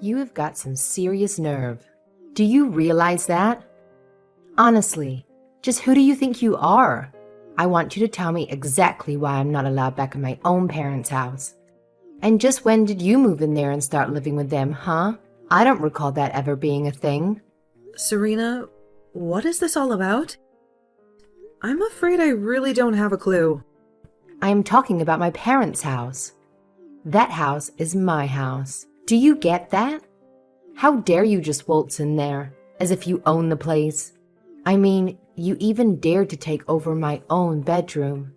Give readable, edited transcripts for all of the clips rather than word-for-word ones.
You have got some serious nerve. Do you realize that? Honestly, just who do you think you are? I want you to tell me exactly why I'm not allowed back in my own parents' house. And just when did you move in there and start living with them, huh? I don't recall that ever being a thing. Serena, what is this all about? I'm afraid I really don't have a clue. I am talking about my parents' house. That house is my house. Do you get that? How dare you just waltz in there, as if you own the place? I mean, you even dared to take over my own bedroom.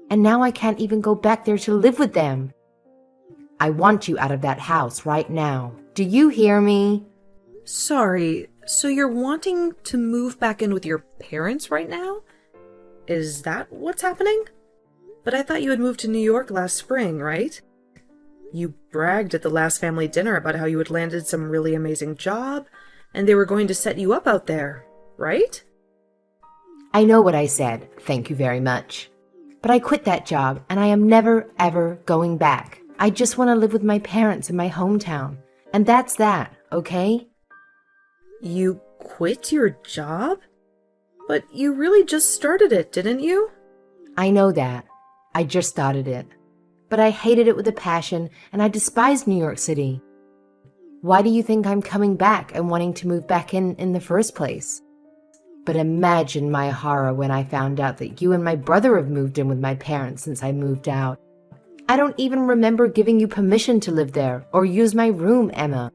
And now I can't even go back there to live with them. I want you out of that house right now. Do you hear me? Sorry, so you're wanting to move back in with your parents right now? Is that what's happening? But I thought you had moved to New York last spring, right? You bragged at the last family dinner about how you had landed some really amazing job, and they were going to set you up out there, right? I know what I said, thank you very much. But I quit that job, and I am never, ever going back. I just want to live with my parents in my hometown. And that's that, okay? You quit your job? But you really just started it, didn't you? I know that. I just started it. But I hated it with a passion, and I despised New York City. Why do you think I'm coming back and wanting to move back in the first place? But imagine my horror when I found out that you and my brother have moved in with my parents since I moved out. I don't even remember giving you permission to live there or use my room, Emma.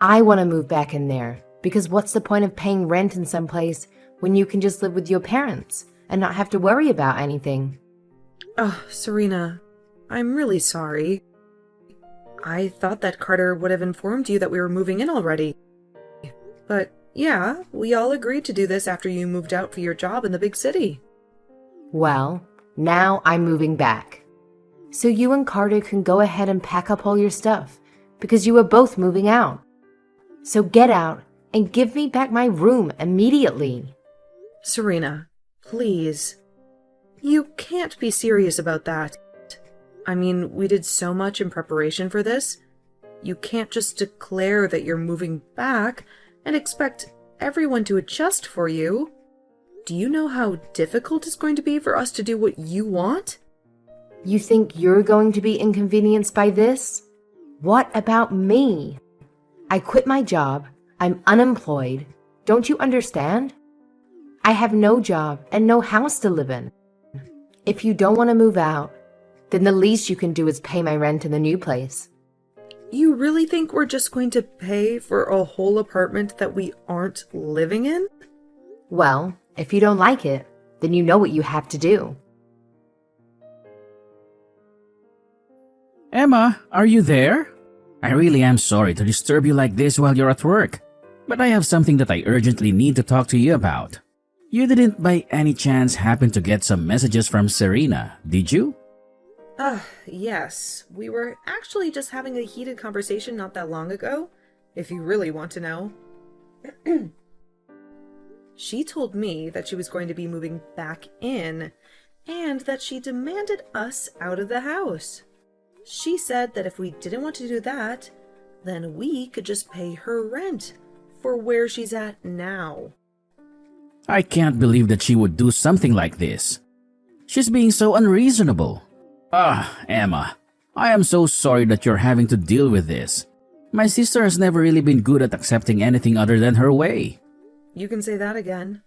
I want to move back in there, because what's the point of paying rent in some place when you can just live with your parents and not have to worry about anything? Oh, Serena, I'm really sorry. I thought that Carter would have informed you that we were moving in already. But yeah, we all agreed to do this after you moved out for your job in the big city. Well, now I'm moving back. So you and Carter can go ahead and pack up all your stuff, because you are both moving out. So get out and give me back my room immediately. Serena, please. You can't be serious about that. I mean, we did so much in preparation for this. You can't just declare that you're moving back and expect everyone to adjust for you. Do you know how difficult it's going to be for us to do what you want? You think you're going to be inconvenienced by this? What about me? I quit my job. I'm unemployed. Don't you understand? I have no job and no house to live in. If you don't want to move out, then the least you can do is pay my rent in the new place. You really think we're just going to pay for a whole apartment that we aren't living in? Well, if you don't like it, then you know what you have to do. Emma, are you there? I really am sorry to disturb you like this while you're at work, but I have something that I urgently need to talk to you about. You didn't by any chance happen to get some messages from Serena, did you? Yes. We were actually just having a heated conversation not that long ago, if you really want to know. She told me that she was going to be moving back in, and that she demanded us out of the house. She said that if we didn't want to do that, then we could just pay her rent for where she's at now. I can't believe that she would do something like this. She's being so unreasonable. Emma, I am so sorry that you're having to deal with this. My sister has never really been good at accepting anything other than her way. You can say that again.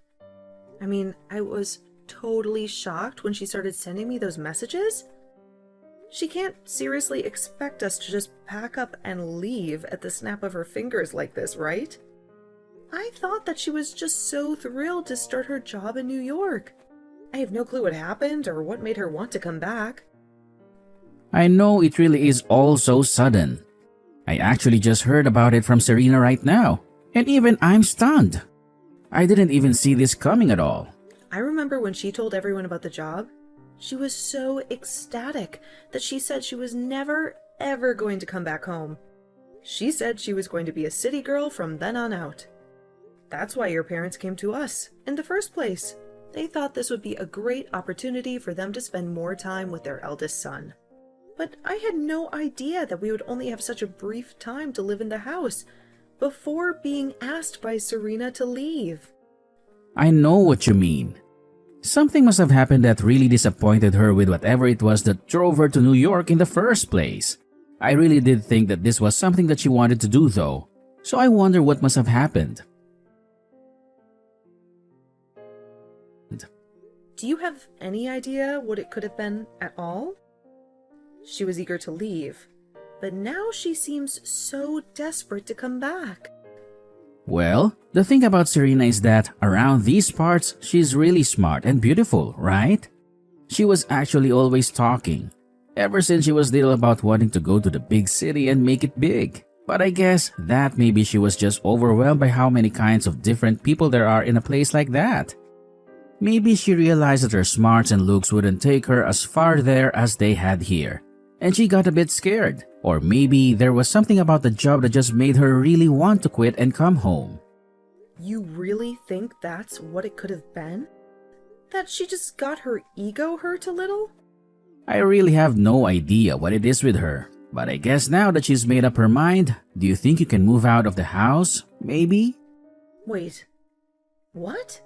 I mean, I was totally shocked when she started sending me those messages. She can't seriously expect us to just pack up and leave at the snap of her fingers like this, right? I thought that she was just so thrilled to start her job in New York. I have no clue what happened or what made her want to come back. I know it really is all so sudden. I actually just heard about it from Serena right now, and even I'm stunned. I didn't even see this coming at all. I remember when she told everyone about the job. She was so ecstatic that she said she was never, ever going to come back home. She said she was going to be a city girl from then on out. That's why your parents came to us in the first place. They thought this would be a great opportunity for them to spend more time with their eldest son. but I had no idea that we would only have such a brief time to live in the house before being asked by Serena to leave. I know what you mean. Something must have happened that really disappointed her with whatever it was that drove her to New York in the first place. I really did think that this was something that she wanted to do though, so I wonder what must have happened. Do you have any idea what it could have been at all? She was eager to leave, but now she seems so desperate to come back. Well, the thing about Serena is that around these parts, she's really smart and beautiful, right? She was actually always talking, ever since she was little, about wanting to go to the big city and make it big. But I guess that maybe she was just overwhelmed by how many kinds of different people there are in a place like that. Maybe she realized that her smarts and looks wouldn't take her as far there as they had here, and she got a bit scared. Or maybe there was something about the job that just made her really want to quit and come home. You really think that's what it could have been? That she just got her ego hurt a little? I really have no idea what it is with her, but I guess now that she's made up her mind, do you think you can move out of the house, maybe? Wait, what?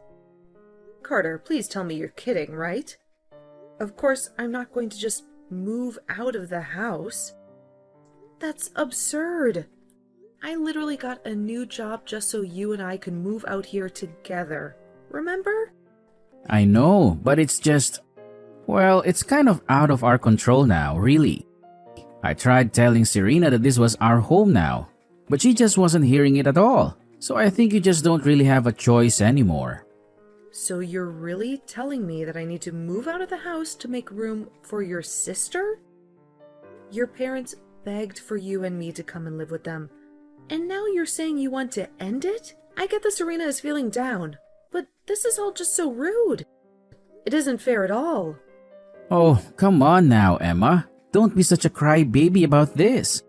Carter, please tell me you're kidding, right? Of course, I'm not going to just move out of the house. That's absurd. I literally got a new job just so you and I could move out here together. Remember? I know, but it's just... well, it's kind of out of our control now, really. I tried telling Serena that this was our home now, but she just wasn't hearing it at all. So I think you just don't really have a choice anymore. So you're really telling me that I need to move out of the house to make room for your sister? Your parents begged for you and me to come and live with them, and now you're saying you want to end it? I get that Serena is feeling down, but this is all just so rude. It isn't fair at all. Oh, come on now, Emma. Don't be such a crybaby about this.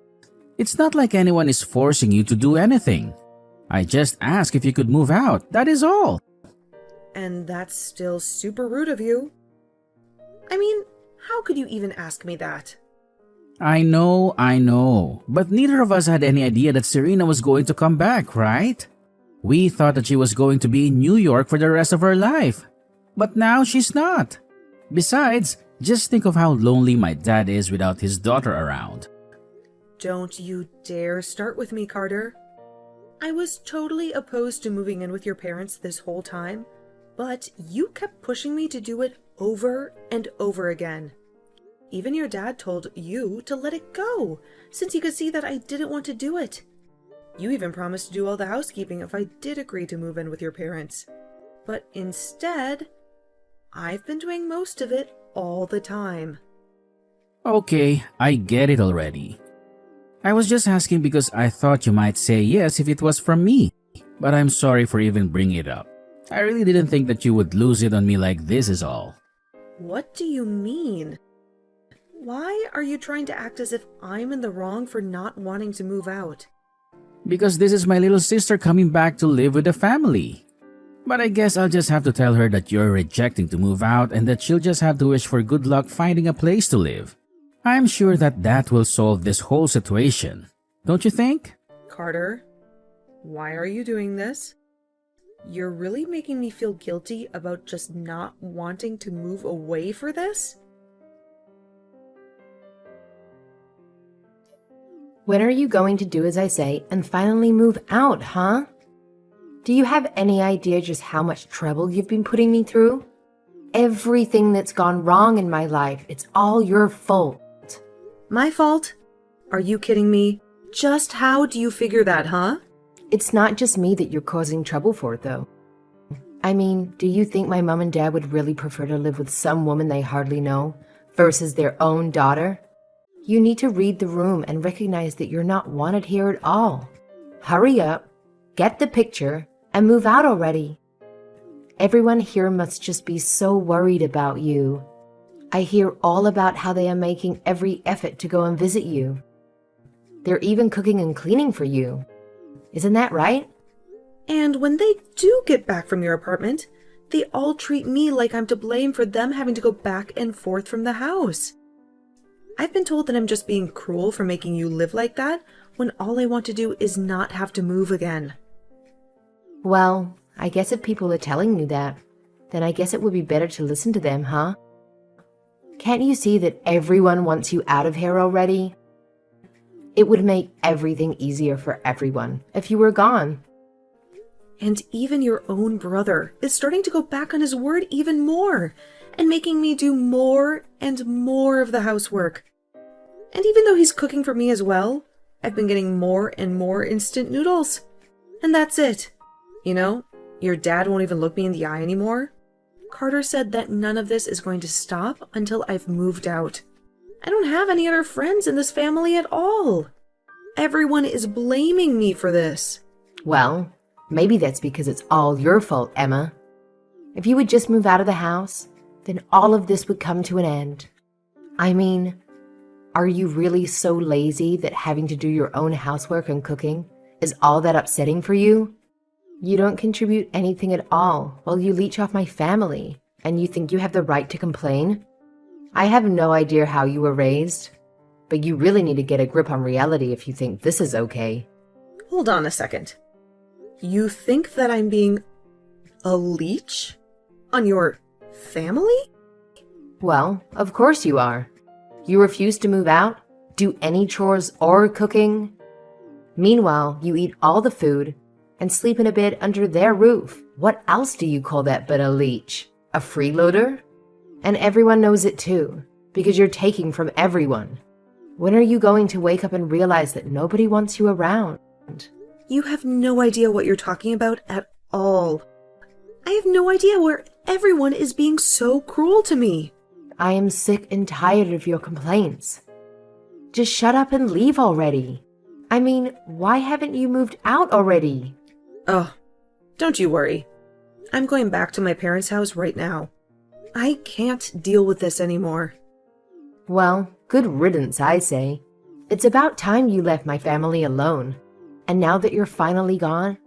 It's not like anyone is forcing you to do anything. I just asked if you could move out, that is all. And that's still super rude of you. I mean, how could you even ask me that? I know, but neither of us had any idea that Serena was going to come back, right? We thought that she was going to be in New York for the rest of her life. But now she's not. Besides, just think of how lonely my dad is without his daughter around. Don't you dare start with me, Carter. I was totally opposed to moving in with your parents this whole time, but you kept pushing me to do it over and over again. Even your dad told you to let it go, since he could see that I didn't want to do it. You even promised to do all the housekeeping if I did agree to move in with your parents. But instead, I've been doing most of it all the time. Okay, I get it already. I was just asking because I thought you might say yes if it was from me, but I'm sorry for even bringing it up. I really didn't think that you would lose it on me like this is all. What do you mean? Why are you trying to act as if I'm in the wrong for not wanting to move out? Because this is my little sister coming back to live with the family. But I guess I'll just have to tell her that you're rejecting to move out and that she'll just have to wish for good luck finding a place to live. I'm sure that that will solve this whole situation. Don't you think? Carter, why are you doing this? You're really making me feel guilty about just not wanting to move away for this? When are you going to do as I say and finally move out, huh? Do you have any idea just how much trouble you've been putting me through? Everything that's gone wrong in my life, it's all your fault. My fault? Are you kidding me? Just how do you figure that, huh? It's not just me that you're causing trouble for, though. I mean, do you think my mom and dad would really prefer to live with some woman they hardly know versus their own daughter? You need to read the room and recognize that you're not wanted here at all. Hurry up, get the picture, and move out already. Everyone here must just be so worried about you. I hear all about how they are making every effort to go and visit you. They're even cooking and cleaning for you. Isn't that right? And when they do get back from your apartment, they all treat me like I'm to blame for them having to go back and forth from the house. I've been told that I'm just being cruel for making you live like that when all I want to do is not have to move again. Well, I guess if people are telling you that, then I guess it would be better to listen to them, huh? Can't you see that everyone wants you out of here already? It would make everything easier for everyone if you were gone. And even your own brother is starting to go back on his word even more and making me do more and more of the housework. And even though he's cooking for me as well, I've been getting more and more instant noodles. And that's it. You know, your dad won't even look me in the eye anymore. Carter said that none of this is going to stop until I've moved out. I don't have any other friends in this family at all. Everyone is blaming me for this. Well, maybe that's because it's all your fault, Emma. If you would just move out of the house, then all of this would come to an end. I mean, are you really so lazy that having to do your own housework and cooking is all that upsetting for you? You don't contribute anything at all while you leech off my family, and you think you have the right to complain? I have no idea how you were raised, but you really need to get a grip on reality if you think this is okay. Hold on a second. You think that I'm being a leech on your family? Well, of course you are. You refuse to move out, do any chores or cooking. Meanwhile, you eat all the food and sleep in a bed under their roof. What else do you call that but a leech? A freeloader? And everyone knows it too, because you're taking from everyone. When are you going to wake up and realize that nobody wants you around? You have no idea what you're talking about at all. I have no idea where everyone is being so cruel to me. I am sick and tired of your complaints. Just shut up and leave already. I mean, why haven't you moved out already? Oh, don't you worry. I'm going back to my parents' house right now. I can't deal with this anymore. Well, good riddance, I say. It's about time you left my family alone. And now that you're finally gone,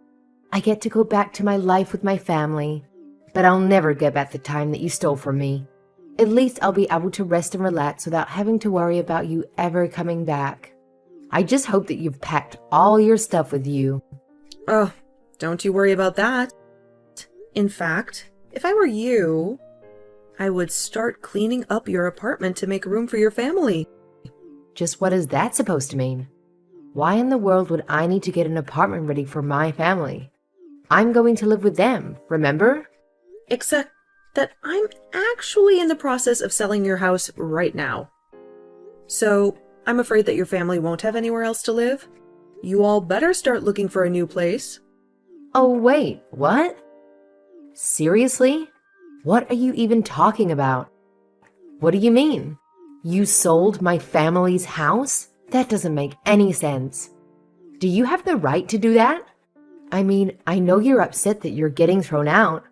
I get to go back to my life with my family. But I'll never get back the time that you stole from me. At least I'll be able to rest and relax without having to worry about you ever coming back. I just hope that you've packed all your stuff with you. Oh, don't you worry about that. In fact, if I were you, I would start cleaning up your apartment to make room for your family. Just what is that supposed to mean? Why in the world would I need to get an apartment ready for my family? I'm going to live with them, remember? Except that I'm actually in the process of selling your house right now. So, I'm afraid that your family won't have anywhere else to live. You all better start looking for a new place. Oh, wait, what? Seriously? What are you even talking about? What do you mean? You sold my family's house? That doesn't make any sense. Do you have the right to do that? I mean, I know you're upset that you're getting thrown out,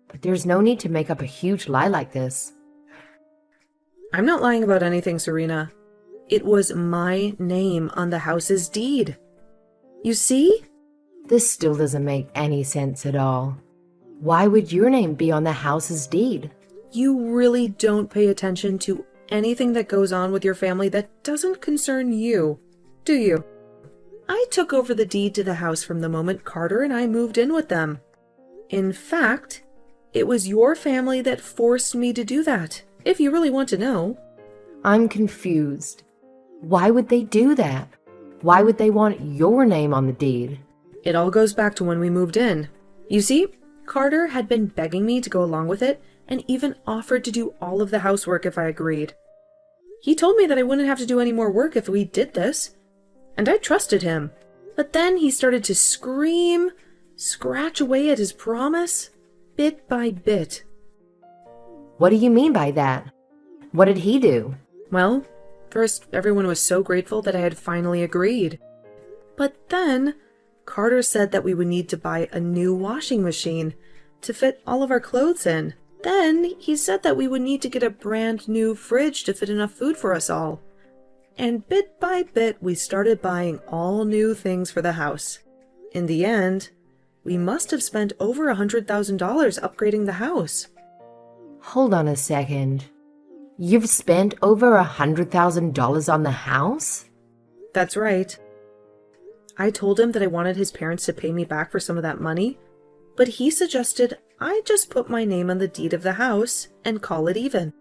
but there's no need to make up a huge lie like this. I'm not lying about anything, Serena. It was my name on the house's deed. You see? This still doesn't make any sense at all. Why would your name be on the house's deed? You really don't pay attention to anything that goes on with your family that doesn't concern you, do you? I took over the deed to the house from the moment Carter and I moved in with them. In fact, it was your family that forced me to do that, if you really want to know. I'm confused. Why would they do that? Why would they want your name on the deed? It all goes back to when we moved in. You see, Carter had been begging me to go along with it and even offered to do all of the housework if I agreed. He told me that I wouldn't have to do any more work if we did this, and I trusted him. But then he started to scratch away at his promise, bit by bit. What do you mean by that? What did he do? Well, first everyone was so grateful that I had finally agreed. But then Carter said that we would need to buy a new washing machine to fit all of our clothes in. Then he said that we would need to get a brand new fridge to fit enough food for us all. And bit by bit, we started buying all new things for the house. In the end, we must have spent over $100,000 upgrading the house. Hold on a second. You've spent over $100,000 on the house? That's right. I told him that I wanted his parents to pay me back for some of that money, but he suggested I just put my name on the deed of the house and call it even.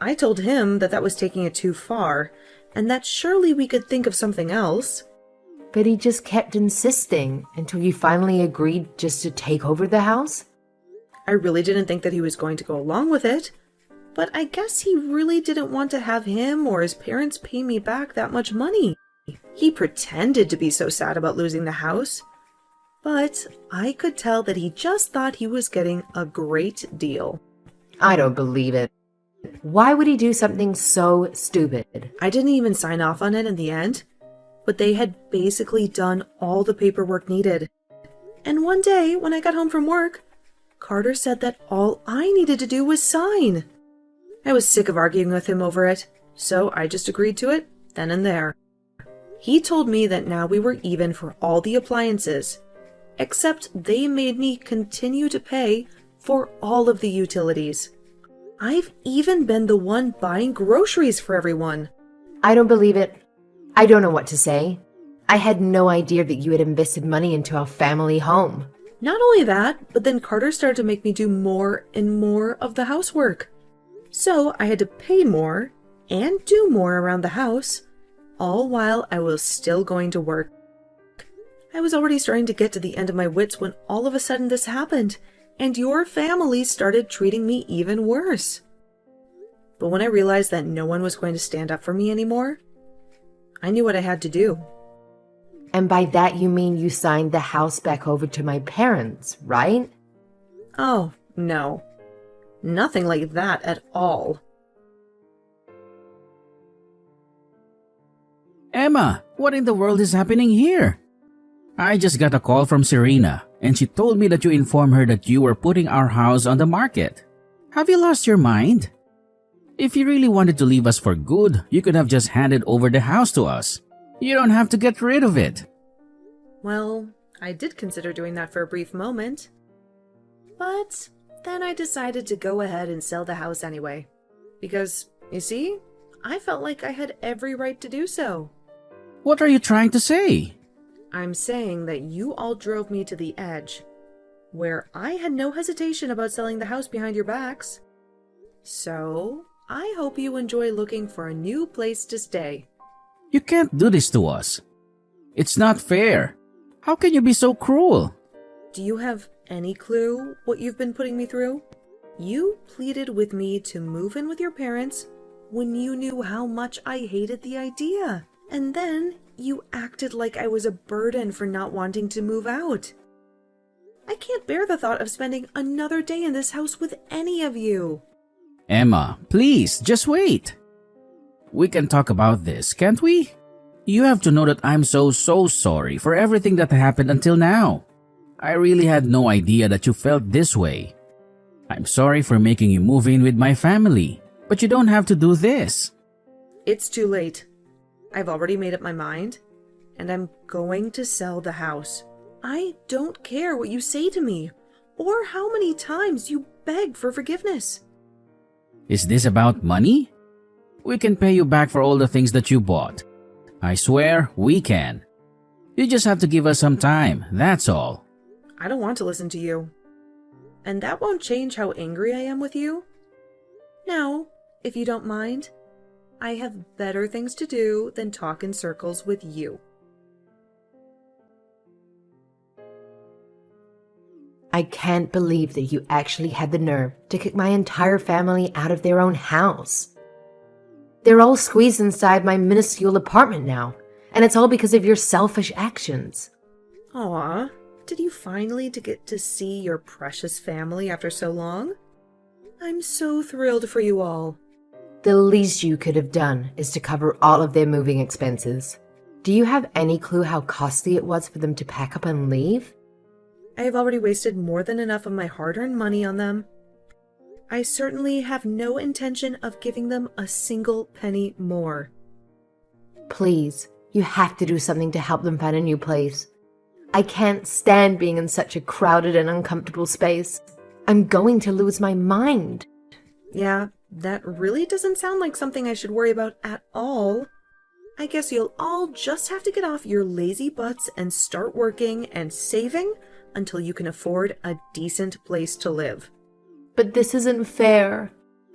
I told him that that was taking it too far, and that surely we could think of something else. But he just kept insisting until you finally agreed just to take over the house? I really didn't think that he was going to go along with it, but I guess he really didn't want to have him or his parents pay me back that much money. He pretended to be so sad about losing the house, but I could tell that he just thought he was getting a great deal. I don't believe it. Why would he do something so stupid? I didn't even sign off on it in the end, but they had basically done all the paperwork needed. And one day, when I got home from work, Carter said that all I needed to do was sign. I was sick of arguing with him over it, so I just agreed to it then and there. He told me that now we were even for all the appliances, except they made me continue to pay for all of the utilities. I've even been the one buying groceries for everyone. I don't believe it. I don't know what to say. I had no idea that you had invested money into our family home. Not only that, but then Carter started to make me do more and more of the housework. So I had to pay more and do more around the house, all while I was still going to work. I was already starting to get to the end of my wits when all of a sudden this happened, and your family started treating me even worse. But when I realized that no one was going to stand up for me anymore, I knew what I had to do. And by that you mean you signed the house back over to my parents, right? Oh, no. Nothing like that at all. Emma, what in the world is happening here? I just got a call from Serena, and she told me that you informed her that you were putting our house on the market. Have you lost your mind? If you really wanted to leave us for good, you could have just handed over the house to us. You don't have to get rid of it. Well, I did consider doing that for a brief moment. But then I decided to go ahead and sell the house anyway. Because, you see, I felt like I had every right to do so. What are you trying to say? I'm saying that you all drove me to the edge, where I had no hesitation about selling the house behind your backs. So, I hope you enjoy looking for a new place to stay. You can't do this to us. It's not fair. How can you be so cruel? Do you have any clue what you've been putting me through? You pleaded with me to move in with your parents when you knew how much I hated the idea. And then you acted like I was a burden for not wanting to move out. I can't bear the thought of spending another day in this house with any of you. Emma, please, just wait. We can talk about this, can't we? You have to know that I'm so sorry for everything that happened until now. I really had no idea that you felt this way. I'm sorry for making you move in with my family, but you don't have to do this. It's too late. I've already made up my mind, and I'm going to sell the house. I don't care what you say to me, or how many times you beg for forgiveness. Is this about money? We can pay you back for all the things that you bought. I swear we can. You just have to give us some time, that's all. I don't want to listen to you. And that won't change how angry I am with you. Now, if you don't mind, I have better things to do than talk in circles with you. I can't believe that you actually had the nerve to kick my entire family out of their own house. They're all squeezed inside my minuscule apartment now, and it's all because of your selfish actions. Aw, did you finally get to see your precious family after so long? I'm so thrilled for you all. The least you could have done is to cover all of their moving expenses. Do you have any clue how costly it was for them to pack up and leave? I have already wasted more than enough of my hard-earned money on them. I certainly have no intention of giving them a single penny more. Please, you have to do something to help them find a new place. I can't stand being in such a crowded and uncomfortable space. I'm going to lose my mind. Yeah, That really doesn't sound like something I should worry about at all. I guess you'll all just have to get off your lazy butts and start working and saving until you can afford a decent place to live. But this isn't fair.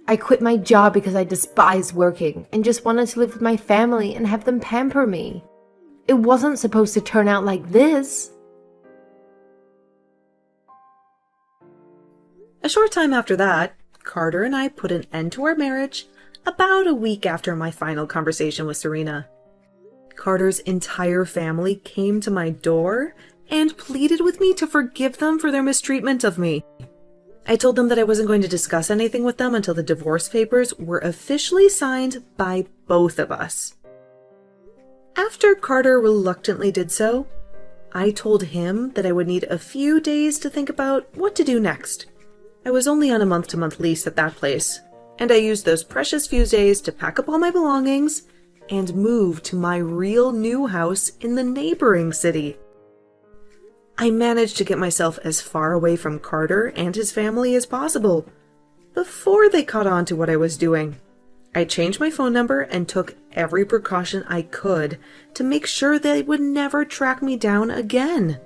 I quit my job because I despise working and just wanted to live with my family and have them pamper me. It wasn't supposed to turn out like this. A short time after that, Carter and I put an end to our marriage about a week after my final conversation with Serena. Carter's entire family came to my door and pleaded with me to forgive them for their mistreatment of me. I told them that I wasn't going to discuss anything with them until the divorce papers were officially signed by both of us. After Carter reluctantly did so, I told him that I would need a few days to think about what to do next. I was only on a month-to-month lease at that place, and I used those precious few days to pack up all my belongings and move to my real new house in the neighboring city. I managed to get myself as far away from Carter and his family as possible before they caught on to what I was doing. I changed my phone number and took every precaution I could to make sure they would never track me down again.